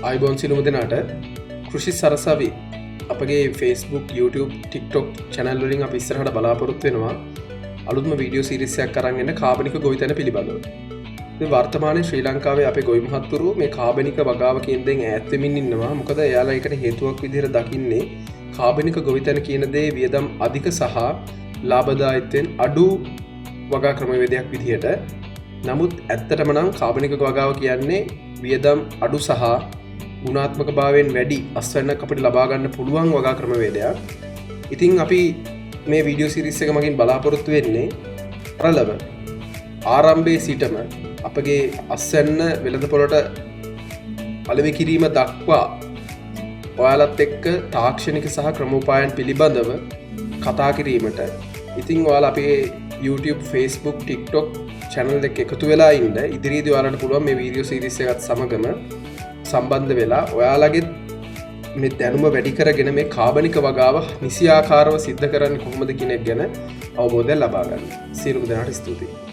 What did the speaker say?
අයිබෝන් සිළුම දෙනාට කෘෂි සරසවි අපගේ Facebook YouTube TikTok channel වලින් අපි ඉස්සරහට බලාපොරොත්තු වෙනවා අලුත්ම වීඩියෝ සීරීස් එකක් අරන් එන්න කාබනික ගොවිතැන පිළිබඳව. මේ වර්තමානයේ ශ්‍රී ලංකාවේ අපේ ගොවි මහත්තුරු මේ කාබනික වගාව කියන දෙයින් ඈත් වෙමින් ඉන්නවා. මොකද එයාලා ඒකට හේතුවක් විදිහට දකින්නේ කාබනික ගොවිතැන කියන දේ වියදම් අධික සහ ලාභදායීත්වයෙන් අඩු වගා ක්‍රමවේදයක් විදිහට. නමුත් ඇත්තටම නම් කාබනික වගාව කියන්නේ වියදම් අඩු සහ ගුණාත්මක භාවයෙන් වැඩි අස්වැන්නක් අපිට ලබා ගන්න පුළුවන් වගා ක්‍රමවේදයක්. ඉතින් අපි මේ වීඩියෝ සීරීස් එක මගින් බලාපොරොත්තු වෙන්නේ ප්‍රලව ආරම්භයේ සිටම අපගේ අස්වැන්න වෙළඳපොළට අලෙවි කිරීම දක්වා ඔයාලත් එක්ක තාක්ෂණික සහ ක්‍රමෝපායන් පිළිබඳව කතා කිරීමට. ඉතින් ඔයාලා අපේ YouTube, Facebook, TikTok channel එක එකතු වෙලා ඉන්න. ඉදිරියේදී ඔයාලට පුළුවන් මේ වීඩියෝ සීරීස් එකත් සමගම සම්බන්ධ වෙලා ඔයාලගේ මේ දැනුම වැඩි කරගෙන මේ කාබනික වගාව නිසියාකාරව සිද්ධ කරන්නේ කොහොමද කියන එක ගැන අවබෝධයක් ලබා ගන්න. සියලුම දෙනාට ස්තුතියි.